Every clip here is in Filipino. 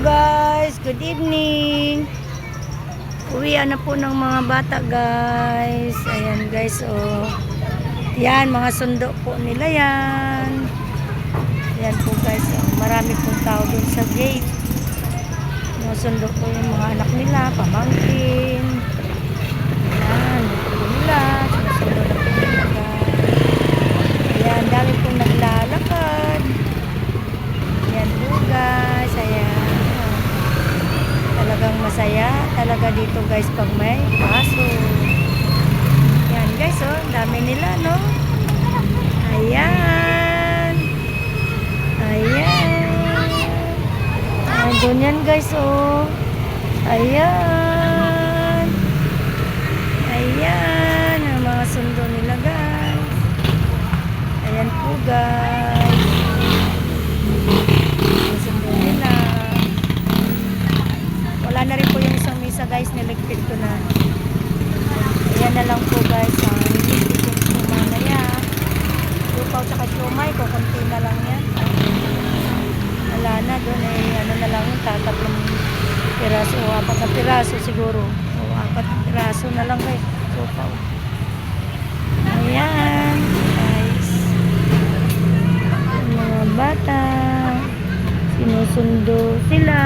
guys, good evening. Uwian na po ng mga bata guys. Ayan guys, oh. Yan, mga sundo po nila yan. Yan po guys, oh. Marami pong tao dun sa gate. Mga sundo po yung mga anak nila, pamangkin. Yan, dito po nila. Sinusundo na po nila guys. Ayan, dami pong naglalakad. Yan po guys, ayan. Talagang masaya talaga dito guys pag may paso. Yan guys, oh, dami nila, no? Ayan. Ayan. Andun yan guys, oh. Ayan. Ayan, ang mga sundo nila guys. Ayan po guys. Ang sundo nila. Wala na rin po yung isang misa guys, niligpit ko na. Ayan na lang po guys, niligpit ko mamaya. Lupaw tsaka siomay, kukunti na lang yan. Wala na doon ano na lang yung tatatlong piraso o 4 na piraso siguro. O 4 na piraso na lang guys, lupaw. Ayan guys. Yung mga bata, sinusundo sila.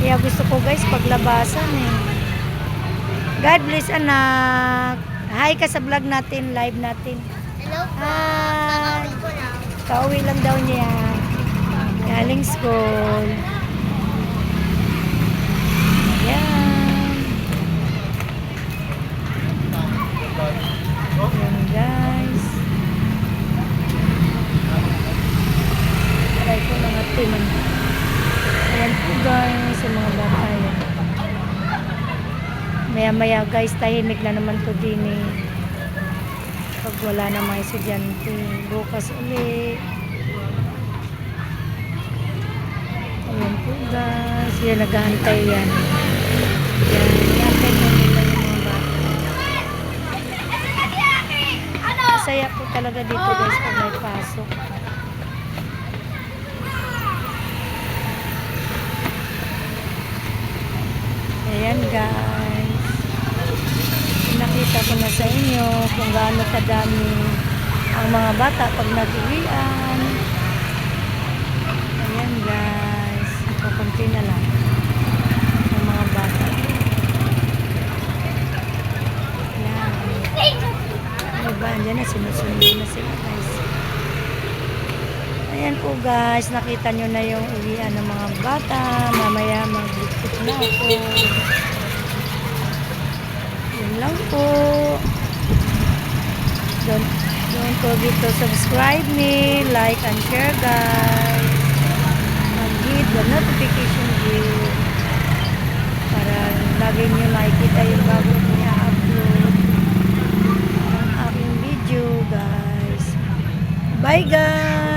Kaya gusto ko guys paglabasan eh. God bless anak. Hi ka sa vlog natin, live natin. Hello po. Hi. Kakauwi ko lang. Kauwi lang daw niya. Galing school. Ayan. Ayan guys. Try ko lang natin. Ayan po guys, yung mga bata yan. Maya-maya guys, tahimik na naman to din eh. Pag wala na mga estudyante. Bukas ulit. Ayan po guys. Yan, naghahantay yan. Yan, naghahantay mo nila yung mga bata. Masaya po talaga dito guys pag may pasok. Ayan guys, nakita ko na sa inyo kung gaano kadami ang mga bata pag nag-uwian. Ayan guys, kukunti na lang ang mga bata. Ayan. Diba, andyan na, sinusundo na sila guys. Ayan po guys, nakita nyo na yung uwian ng mga bata. Mamaya mag-bukit na ako. Yun lang po. Don't forget to subscribe me, like and share guys. Mag-hit the notification bell para lagi nyo makikita yung bago niya upload ang aking video guys. Bye guys!